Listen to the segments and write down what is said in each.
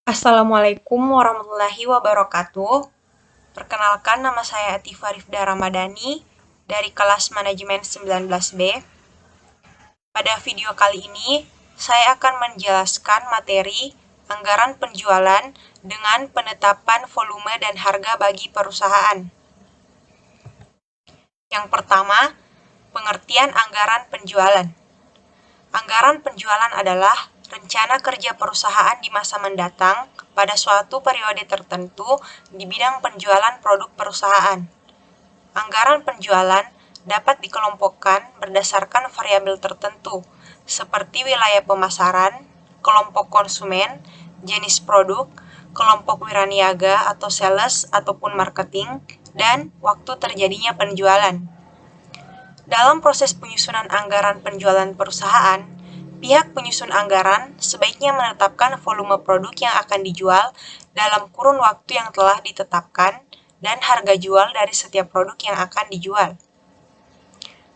Assalamualaikum warahmatullahi wabarakatuh. Perkenalkan, nama saya Atifa Rifda Ramadhani dari kelas Manajemen 19B. Pada video kali ini, saya akan menjelaskan materi anggaran penjualan dengan penetapan volume dan harga bagi perusahaan. Yang pertama, pengertian anggaran penjualan. Anggaran penjualan adalah rencana kerja perusahaan di masa mendatang pada suatu periode tertentu di bidang penjualan produk perusahaan. Anggaran penjualan dapat dikelompokkan berdasarkan variabel tertentu, seperti wilayah pemasaran, kelompok konsumen, jenis produk, kelompok wiraniaga atau sales ataupun marketing, dan waktu terjadinya penjualan. Dalam proses penyusunan anggaran penjualan perusahaan, pihak penyusun anggaran sebaiknya menetapkan volume produk yang akan dijual dalam kurun waktu yang telah ditetapkan dan harga jual dari setiap produk yang akan dijual.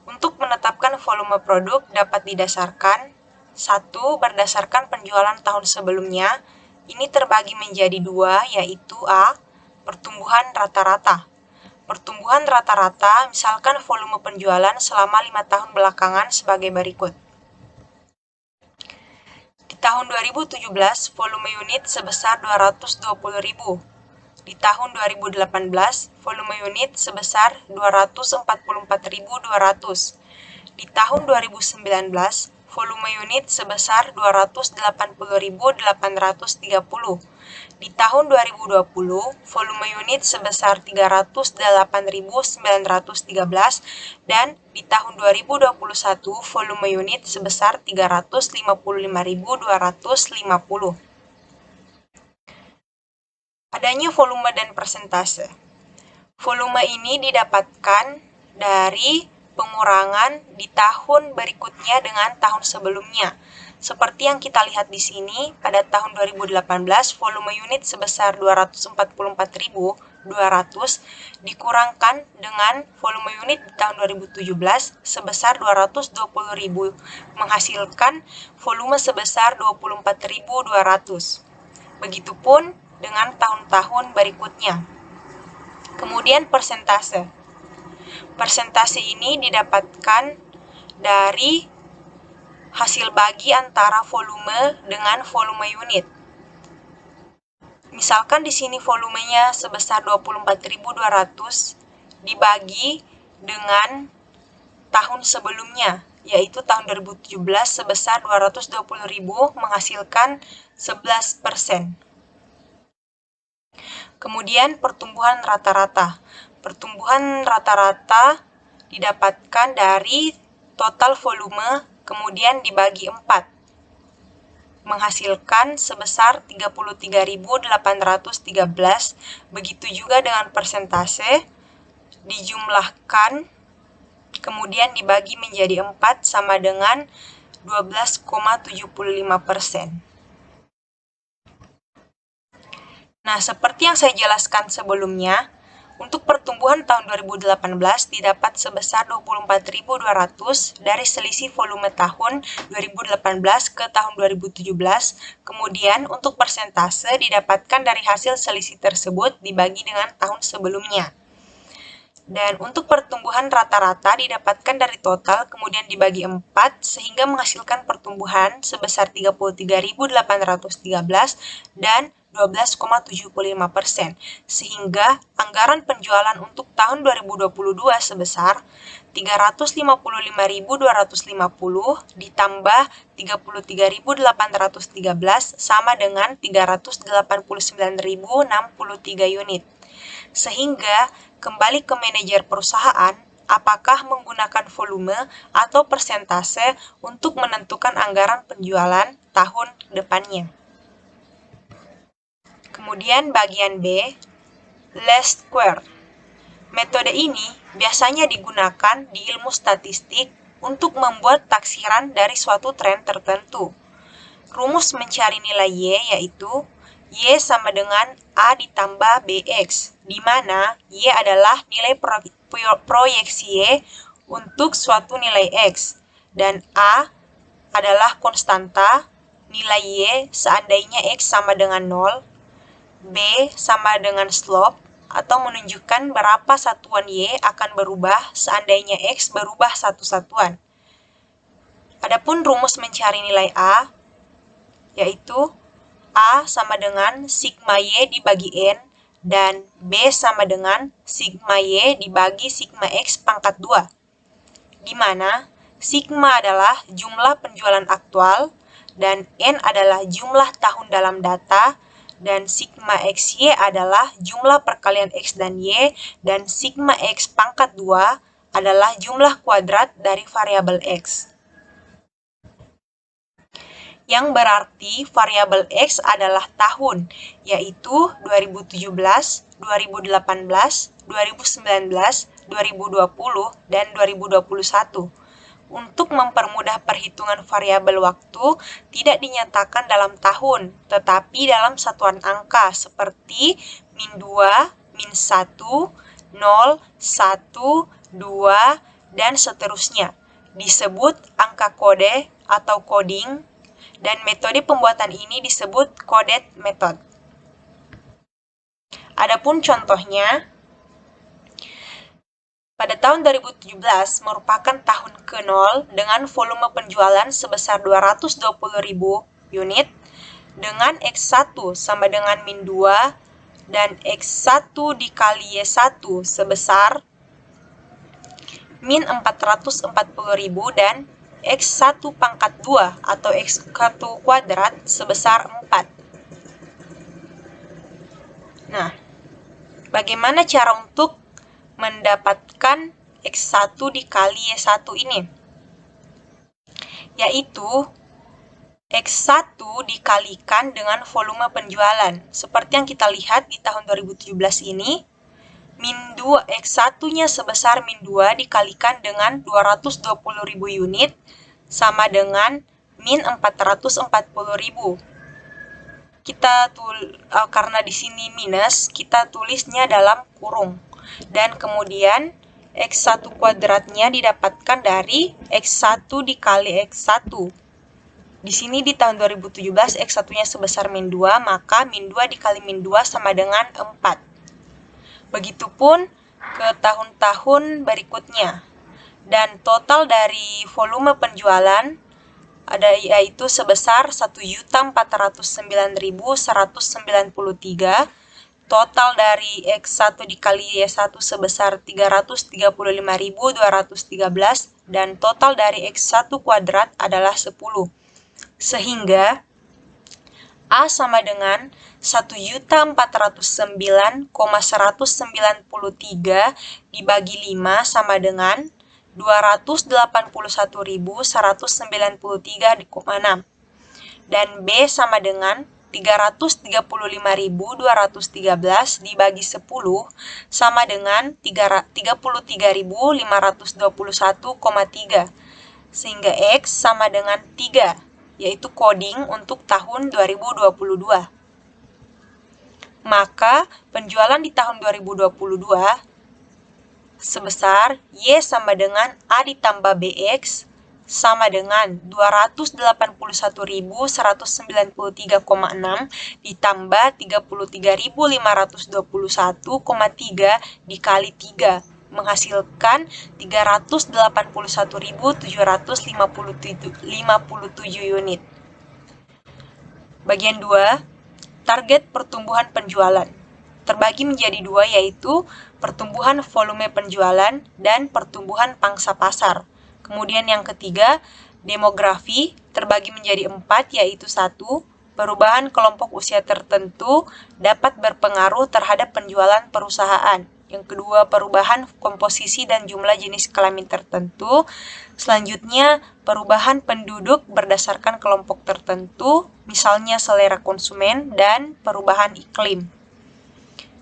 Untuk menetapkan volume produk dapat didasarkan: 1. Berdasarkan penjualan tahun sebelumnya. Ini terbagi menjadi 2, yaitu A. Pertumbuhan rata-rata. Pertumbuhan rata-rata, misalkan volume penjualan selama 5 tahun belakangan sebagai berikut. Di tahun 2017, volume unit sebesar 220.000. Di tahun 2018, volume unit sebesar 244.200. Di tahun 2019, volume unit sebesar 280.830. Di tahun 2020, volume unit sebesar 308.913 dan di tahun 2021, volume unit sebesar 355.250. Adanya volume dan persentase. Volume ini didapatkan dari pengurangan di tahun berikutnya dengan tahun sebelumnya. Seperti yang kita lihat di sini, pada tahun 2018 volume unit sebesar 244.200 dikurangkan dengan volume unit di tahun 2017 sebesar 220.000, menghasilkan volume sebesar 24.200. Begitupun dengan tahun-tahun berikutnya. Kemudian persentase. Persentase ini didapatkan dari hasil bagi antara volume dengan volume unit. Misalkan di sini volumenya sebesar 24.200 dibagi dengan tahun sebelumnya, yaitu tahun 2017 sebesar 220.000 menghasilkan 11%. Kemudian pertumbuhan rata-rata. Pertumbuhan rata-rata didapatkan dari total volume kemudian dibagi 4, menghasilkan sebesar 33.813. Begitu juga dengan persentase, dijumlahkan kemudian dibagi menjadi 4 sama dengan 12,75%. Nah, seperti yang saya jelaskan sebelumnya, untuk pertumbuhan tahun 2018 didapat sebesar 24.200 dari selisih volume tahun 2018 ke tahun 2017. Kemudian untuk persentase didapatkan dari hasil selisih tersebut dibagi dengan tahun sebelumnya. Dan untuk pertumbuhan rata-rata didapatkan dari total kemudian dibagi 4 sehingga menghasilkan pertumbuhan sebesar 33.813 dan 12,75%, sehingga anggaran penjualan untuk tahun 2022 sebesar 355.250 ditambah 33.813 sama dengan 389.063 unit. Sehingga kembali ke manajer perusahaan apakah menggunakan volume atau persentase untuk menentukan anggaran penjualan tahun depannya. Kemudian bagian B, least square. Metode ini biasanya digunakan di ilmu statistik untuk membuat taksiran dari suatu tren tertentu. Rumus mencari nilai Y yaitu Y sama dengan A ditambah BX, di mana Y adalah nilai proyeksi Y untuk suatu nilai X, dan A adalah konstanta nilai Y seandainya X sama dengan 0, B sama dengan slope, atau menunjukkan berapa satuan Y akan berubah seandainya X berubah satu satuan. Adapun rumus mencari nilai A, yaitu A sama dengan sigma Y dibagi N, dan B sama dengan sigma Y dibagi sigma X pangkat 2, di mana sigma adalah jumlah penjualan aktual, dan N adalah jumlah tahun dalam data, dan sigma XY adalah jumlah perkalian X dan Y, dan sigma X pangkat 2 adalah jumlah kuadrat dari variabel X. Yang berarti variabel X adalah tahun, yaitu 2017, 2018, 2019, 2020, dan 2021. Untuk mempermudah perhitungan variabel waktu, tidak dinyatakan dalam tahun, tetapi dalam satuan angka seperti min 2, min 1, 0, 1, 2, dan seterusnya. Disebut angka kode atau coding, dan metode pembuatan ini disebut coded method. Adapun contohnya, pada tahun 2017 merupakan tahun ke-0 dengan volume penjualan sebesar 220.000 unit, dengan X1 sama dengan min 2, dan X1 dikali Y1 sebesar min 440.000, dan X1 pangkat 2 atau X1 kuadrat sebesar 4. Nah, bagaimana cara untuk mendapatkan X1 dikali Y1 ini? Yaitu X1 dikalikan dengan volume penjualan. Seperti yang kita lihat di tahun 2017 ini, min 2 X1-nya sebesar min 2 dikalikan dengan 220.000 unit sama dengan min 440.000. Karena di sini minus, kita tulisnya dalam kurung. Dan kemudian X1 kuadratnya didapatkan dari X1 dikali X1. Di sini di tahun 2017 X1-nya sebesar min 2, maka min 2 dikali min 2 sama dengan 4. Begitupun ke tahun-tahun berikutnya. Dan total dari volume penjualan yaitu sebesar 1.409.193. Total dari X1 dikali Y1 sebesar 335.213, dan total dari X1 kuadrat adalah 10. Sehingga A sama dengan 1.409.193 dibagi 5 sama dengan 281.193,6. Dan B sama dengan 335.213 dibagi 10 sama dengan 33.521,3. Sehingga X sama dengan 3, yaitu coding untuk tahun 2022. Maka penjualan di tahun 2022 sebesar Y sama dengan A ditambah BX sama dengan 281.193,6 ditambah 33.521,3 dikali 3, menghasilkan 381.757 unit. Bagian 2, target pertumbuhan penjualan. Terbagi menjadi 2, yaitu pertumbuhan volume penjualan dan pertumbuhan pangsa pasar. Kemudian yang ketiga, demografi, terbagi menjadi 4, yaitu 1, perubahan kelompok usia tertentu dapat berpengaruh terhadap penjualan perusahaan. Yang kedua, perubahan komposisi dan jumlah jenis kelamin tertentu. Selanjutnya, perubahan penduduk berdasarkan kelompok tertentu, misalnya selera konsumen, dan perubahan iklim.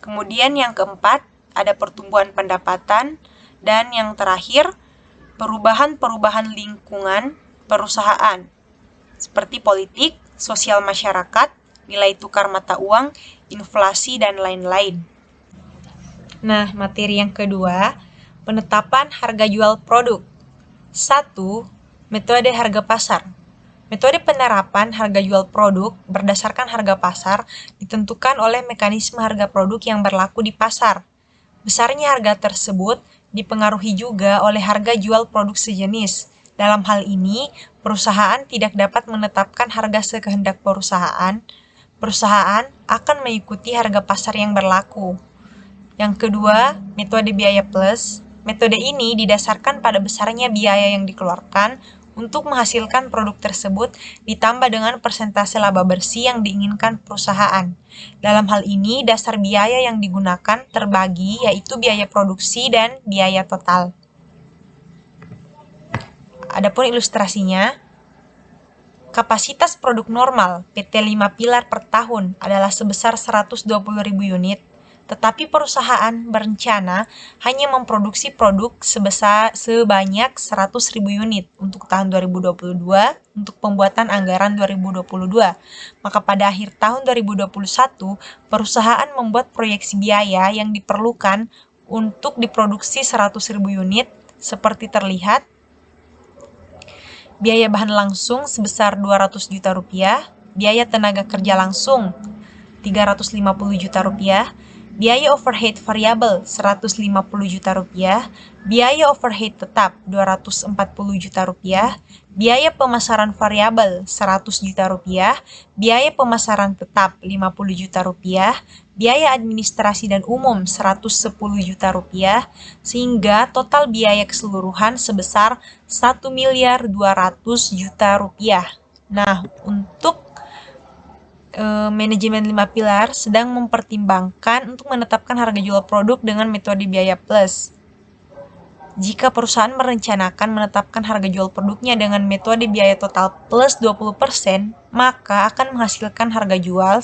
Kemudian yang keempat, ada pertumbuhan pendapatan, dan yang terakhir, perubahan-perubahan lingkungan perusahaan, seperti politik, sosial masyarakat, nilai tukar mata uang, inflasi, dan lain-lain. Nah, materi yang kedua, penetapan harga jual produk. 1. Metode harga pasar. Metode penerapan harga jual produk berdasarkan harga pasar ditentukan oleh mekanisme harga produk yang berlaku di pasar. Besarnya harga tersebut dipengaruhi juga oleh harga jual produk sejenis. Dalam hal ini, perusahaan tidak dapat menetapkan harga sekehendak perusahaan. Perusahaan akan mengikuti harga pasar yang berlaku. Yang kedua, metode biaya plus. Metode ini didasarkan pada besarnya biaya yang dikeluarkan untuk menghasilkan produk tersebut ditambah dengan persentase laba bersih yang diinginkan perusahaan. Dalam hal ini, dasar biaya yang digunakan terbagi yaitu biaya produksi dan biaya total. Adapun ilustrasinya, kapasitas produk normal PT 5 pilar per tahun adalah sebesar 120.000 unit, tetapi perusahaan berencana hanya memproduksi produk sebanyak 100.000 unit untuk tahun 2022 untuk pembuatan anggaran 2022. Maka pada akhir tahun 2021, perusahaan membuat proyeksi biaya yang diperlukan untuk diproduksi 100.000 unit seperti terlihat. Biaya bahan langsung sebesar 200 juta rupiah, biaya tenaga kerja langsung 350 juta rupiah, biaya overhead variabel 150 juta rupiah, biaya overhead tetap 240 juta rupiah, biaya pemasaran variabel 100 juta rupiah, biaya pemasaran tetap 50 juta rupiah, biaya administrasi dan umum 110 juta rupiah, sehingga total biaya keseluruhan sebesar 1.200.000.000 rupiah. Nah, untuk manajemen 5 pilar sedang mempertimbangkan untuk menetapkan harga jual produk dengan metode biaya plus. Jika perusahaan merencanakan menetapkan harga jual produknya dengan metode biaya total plus 20%, maka akan menghasilkan harga jual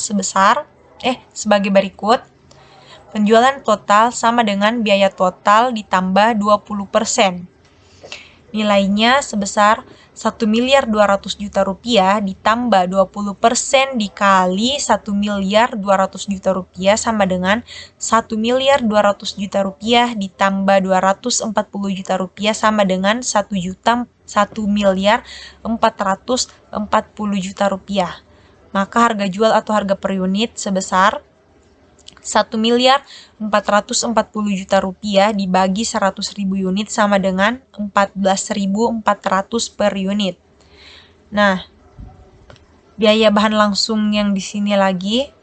sebagai berikut. Penjualan total sama dengan biaya total ditambah 20%. Nilainya sebesar 1.200.000.000 rupiah ditambah 20% dikali 1.200.000.000 rupiah sama dengan 1.200.000.000 rupiah ditambah 240 juta rupiah sama dengan 1.440 juta rupiah. Maka harga jual atau harga per unit sebesar 1.440 juta rupiah dibagi 100.000 unit sama dengan 14.400 per unit. Nah, biaya bahan langsung yang di sini lagi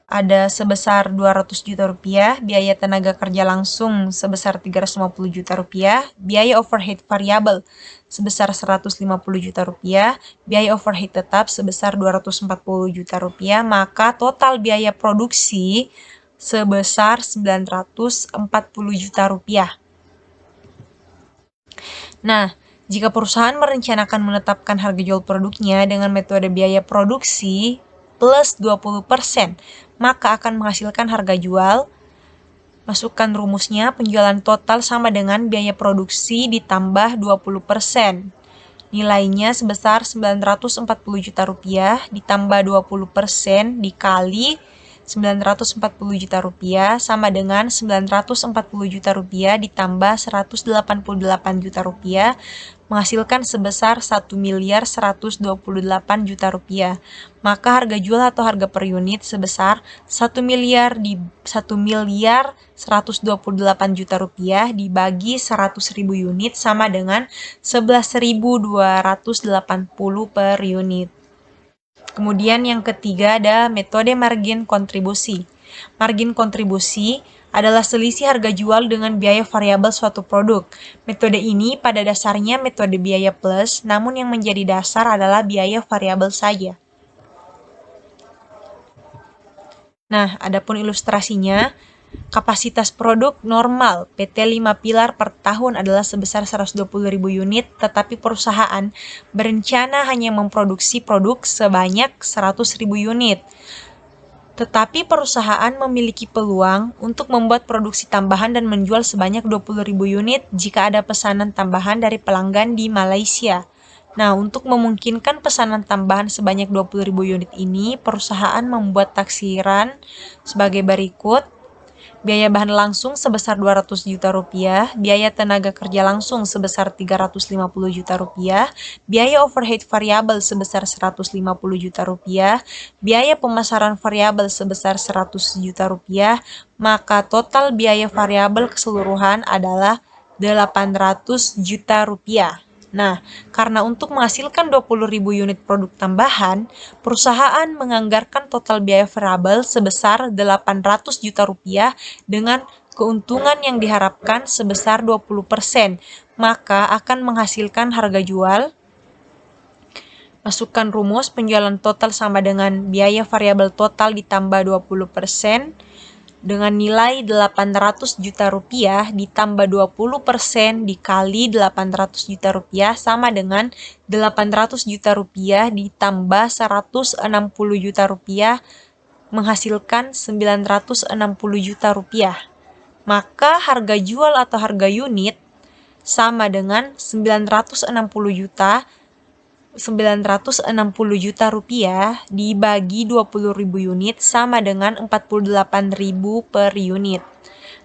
ada sebesar 200 juta rupiah, biaya tenaga kerja langsung sebesar 350 juta rupiah, biaya overhead variabel sebesar 150 juta rupiah, biaya overhead tetap sebesar 240 juta rupiah, maka total biaya produksi sebesar 940 juta rupiah. Nah, jika perusahaan merencanakan menetapkan harga jual produknya dengan metode biaya produksi plus 20%, maka akan menghasilkan harga jual. Masukkan rumusnya, penjualan total sama dengan biaya produksi ditambah 20%. Nilainya sebesar 940 juta rupiah ditambah 20% dikali 940 juta rupiah sama dengan 940 juta rupiah ditambah 188 juta rupiah menghasilkan sebesar 1.128 juta rupiah. Maka harga jual atau harga per unit sebesar 1.128 juta rupiah dibagi 100.000 unit sama dengan 11.280 per unit. Kemudian yang ketiga ada metode margin kontribusi. Margin kontribusi adalah selisih harga jual dengan biaya variabel suatu produk. Metode ini pada dasarnya metode biaya plus, namun yang menjadi dasar adalah biaya variabel saja. Nah, adapun ilustrasinya, kapasitas produk normal PT 5 pilar per tahun adalah sebesar 120.000 unit, tetapi perusahaan berencana hanya memproduksi produk sebanyak 100.000 unit. Tetapi perusahaan memiliki peluang untuk membuat produksi tambahan dan menjual sebanyak 20.000 unit jika ada pesanan tambahan dari pelanggan di Malaysia. Nah, untuk memungkinkan pesanan tambahan sebanyak 20.000 unit ini, perusahaan membuat taksiran sebagai berikut. biaya bahan langsung sebesar 200 juta rupiah, biaya tenaga kerja langsung sebesar 350 juta rupiah, biaya overhead variabel sebesar 150 juta rupiah, biaya pemasaran variabel sebesar 100 juta rupiah, maka total biaya variabel keseluruhan adalah 800 juta rupiah. Nah, karena untuk menghasilkan 20.000 unit produk tambahan, perusahaan menganggarkan total biaya variabel sebesar 800 juta rupiah dengan keuntungan yang diharapkan sebesar 20%, maka akan menghasilkan harga jual. Masukkan rumus penjualan total sama dengan biaya variabel total ditambah 20%, dengan nilai 800 juta rupiah ditambah 20% dikali 800 juta rupiah sama dengan 800 juta rupiah ditambah 160 juta rupiah menghasilkan 960 juta rupiah. Maka harga jual atau harga unit sama dengan 960 juta rupiah dibagi 20.000 unit sama dengan 48.000 per unit.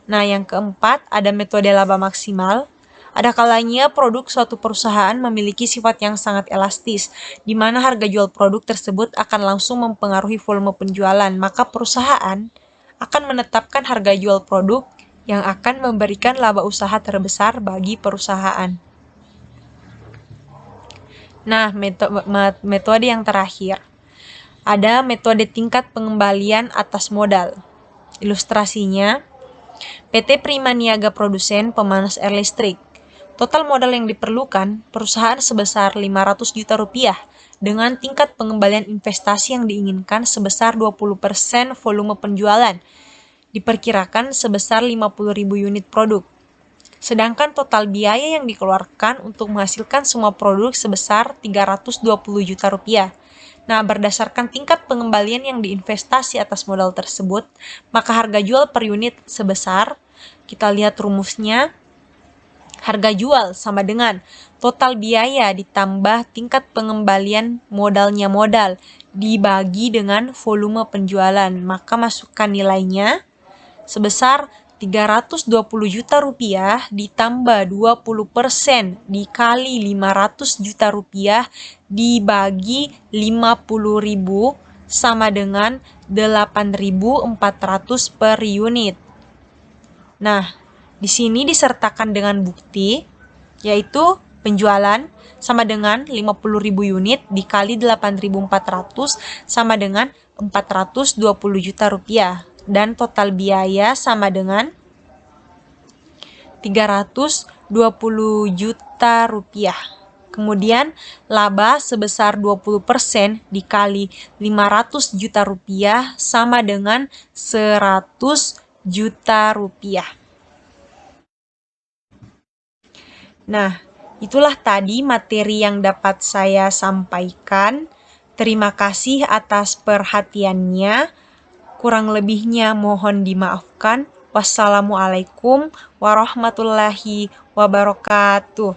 Nah, yang keempat ada metode laba maksimal. Ada kalanya produk suatu perusahaan memiliki sifat yang sangat elastis, di mana harga jual produk tersebut akan langsung mempengaruhi volume penjualan, maka perusahaan akan menetapkan harga jual produk yang akan memberikan laba usaha terbesar bagi perusahaan. Nah, metode yang terakhir, ada metode tingkat pengembalian atas modal. Ilustrasinya, PT Prima Niaga Produsen Pemanas Air Listrik. Total modal yang diperlukan perusahaan sebesar 500 juta rupiah dengan tingkat pengembalian investasi yang diinginkan sebesar 20% volume penjualan. Diperkirakan sebesar 50.000 unit produk. Sedangkan total biaya yang dikeluarkan untuk menghasilkan semua produk sebesar 320 juta rupiah. Nah, berdasarkan tingkat pengembalian yang diinvestasi atas modal tersebut, maka harga jual per unit sebesar, kita lihat rumusnya, harga jual sama dengan total biaya ditambah tingkat pengembalian modalnya modal dibagi dengan volume penjualan. Maka masukkan nilainya sebesar 320 juta rupiah ditambah 20% dikali 500 juta rupiah dibagi 50.000 sama dengan 8.400 per unit. Nah, di sini disertakan dengan bukti, yaitu penjualan sama dengan 50.000 unit dikali 8.400 sama dengan 420 juta rupiah. Dan total biaya sama dengan 320 juta rupiah. Kemudian laba sebesar 20% dikali 500 juta rupiah sama dengan 100 juta rupiah. Nah, itulah tadi materi yang dapat saya sampaikan. Terima kasih atas perhatiannya. Kurang lebihnya mohon dimaafkan. Wassalamualaikum warahmatullahi wabarakatuh.